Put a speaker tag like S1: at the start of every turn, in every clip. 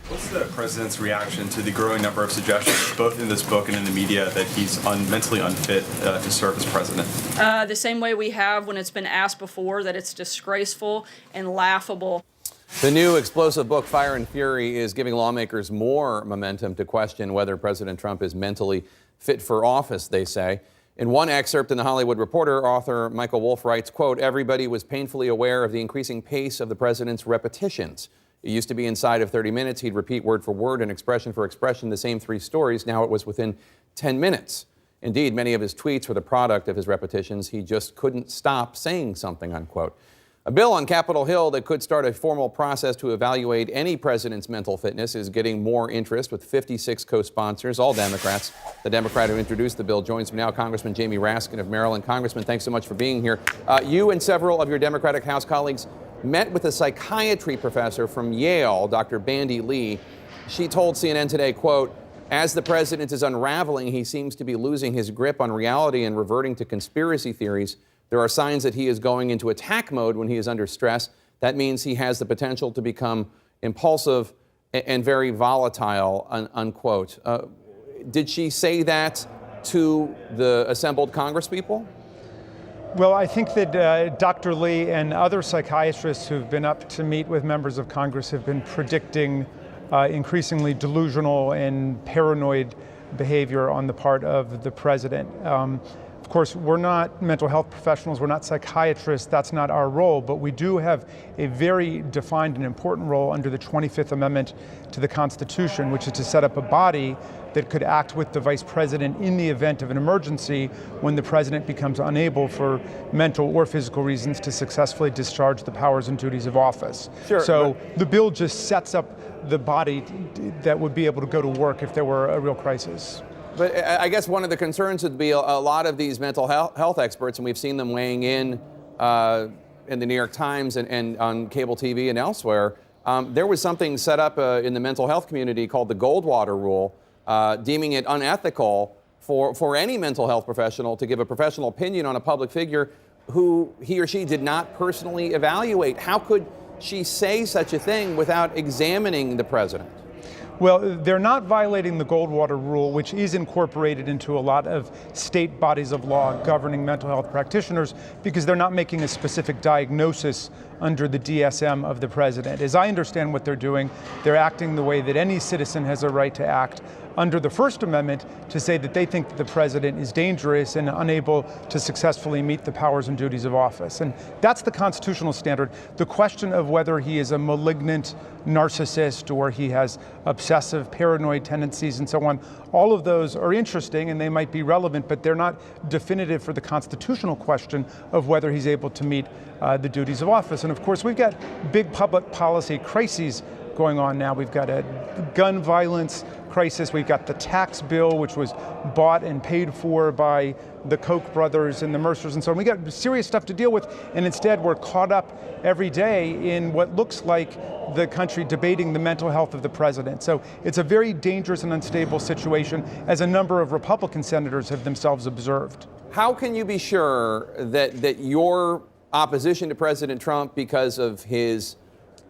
S1: What's the president's reaction to the growing number of suggestions, both in this book and in the media, that he's mentally unfit to serve as president?
S2: The same way we have when it's been asked before, that it's disgraceful and laughable.
S3: The new explosive book, Fire and Fury, is giving lawmakers more momentum to question whether President Trump is mentally fit for office, they say. In one excerpt in The Hollywood Reporter, author Michael Wolff writes, quote, "Everybody was painfully aware of the increasing pace of the president's repetitions. It used to be inside of 30 minutes. He'd repeat word for word and expression for expression the same three stories. Now it was within 10 minutes. Indeed, many of his tweets were the product of his repetitions. He just couldn't stop saying something," unquote. A bill on Capitol Hill that could start a formal process to evaluate any president's mental fitness is getting more interest, with 56 co-sponsors, all Democrats. The Democrat who introduced the bill joins me now, Congressman Jamie Raskin of Maryland. Congressman, thanks so much for being here. You and several of your Democratic House colleagues met with a psychiatry professor from Yale, Dr. Bandy X. She told CNN today, quote, "As the president is unraveling, he seems to be losing his grip on reality and reverting to conspiracy theories. There are signs that he is going into attack mode when he is under stress. That means he has the potential to become impulsive and very volatile," unquote. Did she say that to the assembled Congresspeople?
S4: Well, I think that Dr. Lee and other psychiatrists who've been up to meet with members of Congress have been predicting increasingly delusional and paranoid behavior on the part of the president. Of course, we're not mental health professionals, we're not psychiatrists, that's not our role, but we do have a very defined and important role under the 25th Amendment to the Constitution, which is to set up a body that could act with the vice president in the event of an emergency when the president becomes unable for mental or physical reasons to successfully discharge the powers and duties of office.
S3: Sure,
S4: so the bill just sets up the body that would be able to go to work if there were a real crisis.
S3: But I guess one of the concerns would be a lot of these mental health experts, and we've seen them weighing in the New York Times and on cable TV and elsewhere. There was something set up in the mental health community called the Goldwater Rule, deeming it unethical for any mental health professional to give a professional opinion on a public figure who he or she did not personally evaluate. How could she say such a thing without examining the president?
S4: Well, they're not violating the Goldwater Rule, which is incorporated into a lot of state bodies of law governing mental health practitioners, because they're not making a specific diagnosis under the DSM of the president. As I understand what they're doing, they're acting the way that any citizen has a right to act under the First Amendment, to say that they think that the president is dangerous and unable to successfully meet the powers and duties of office. And that's the constitutional standard. The question of whether he is a malignant narcissist or he has obsessive paranoid tendencies and so on, all of those are interesting and they might be relevant, but they're not definitive for the constitutional question of whether he's able to meet the duties of office. And of course, we've got big public policy crises going on now. We've got a gun violence crisis. We've got the tax bill, which was bought and paid for by the Koch brothers and the Mercers and so on. We got serious stuff to deal with, and instead we're caught up every day in what looks like the country debating the mental health of the president. So it's a very dangerous and unstable situation, as a number of Republican senators have themselves observed.
S3: How can you be sure that your opposition to President Trump, because of his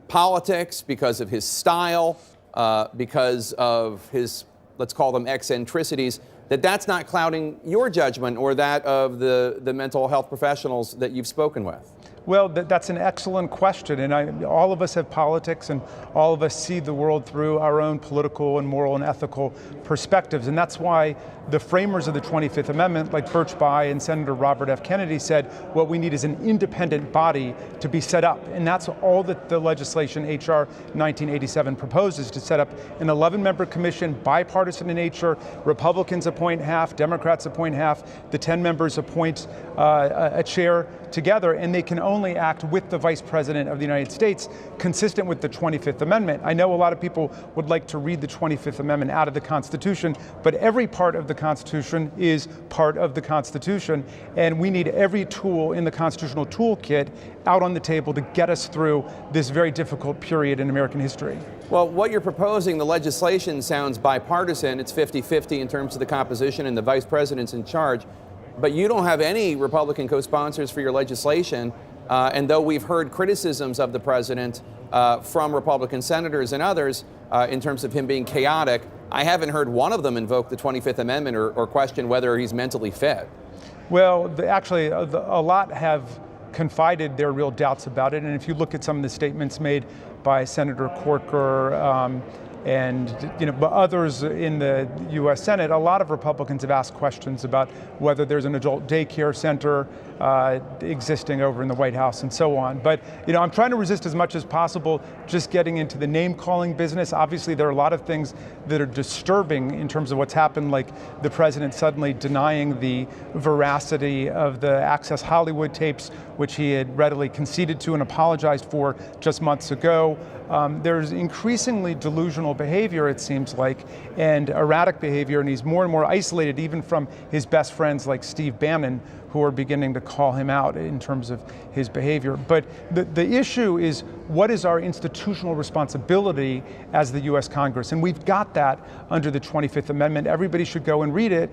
S3: politics, because of his style, because of his, let's call them eccentricities, that's not clouding your judgment or that of the mental health professionals that you've spoken with?
S4: Well, that's an excellent question, and all of us have politics, and all of us see the world through our own political and moral and ethical perspectives, and that's why the framers of the 25th Amendment, like Birch Bayh and Senator Robert F. Kennedy, said what we need is an independent body to be set up, and that's all that the legislation, H.R. 1987, proposes, to set up an 11-member commission, bipartisan in nature. Republicans appoint half, Democrats appoint half, the 10 members appoint a chair together, and they can only act with the Vice President of the United States, consistent with the 25th Amendment. I know a lot of people would like to read the 25th Amendment out of the Constitution, but every part of the Constitution is part of the Constitution, and we need every tool in the constitutional toolkit out on the table to get us through this very difficult period in American history.
S3: Well, what you're proposing, the legislation, sounds bipartisan. It's 50-50 in terms of the composition, and the Vice President's in charge. But you don't have any Republican co-sponsors for your legislation, and though we've heard criticisms of the president from Republican senators and others, in terms of him being chaotic. I haven't heard one of them invoke the 25th Amendment or question whether he's mentally fit.
S4: Well, actually, a lot have confided their real doubts about it. And if you look at some of the statements made by Senator Corker and but others in the U.S. Senate, a lot of Republicans have asked questions about whether there's an adult daycare center existing over in the White House and so on. But I'm trying to resist as much as possible just getting into the name-calling business. Obviously, there are a lot of things that are disturbing in terms of what's happened, like the president suddenly denying the veracity of the Access Hollywood tapes, which he had readily conceded to and apologized for just months ago. There's increasingly delusional behavior, it seems like, and erratic behavior, and he's more and more isolated even from his best friends like Steve Bannon, who are beginning to call him out in terms of his behavior. But the issue is, what is our institutional responsibility as the U.S. Congress? And we've got that under the 25th Amendment. Everybody should go and read it.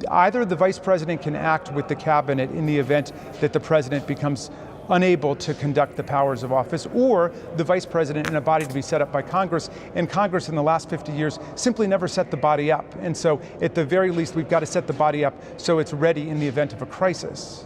S4: Either the vice president can act with the cabinet in the event that the president becomes unable to conduct the powers of office, or the vice president in a body to be set up by Congress. And Congress in the last 50 years simply never set the body up. And so at the very least, we've got to set the body up so it's ready in the event of a crisis.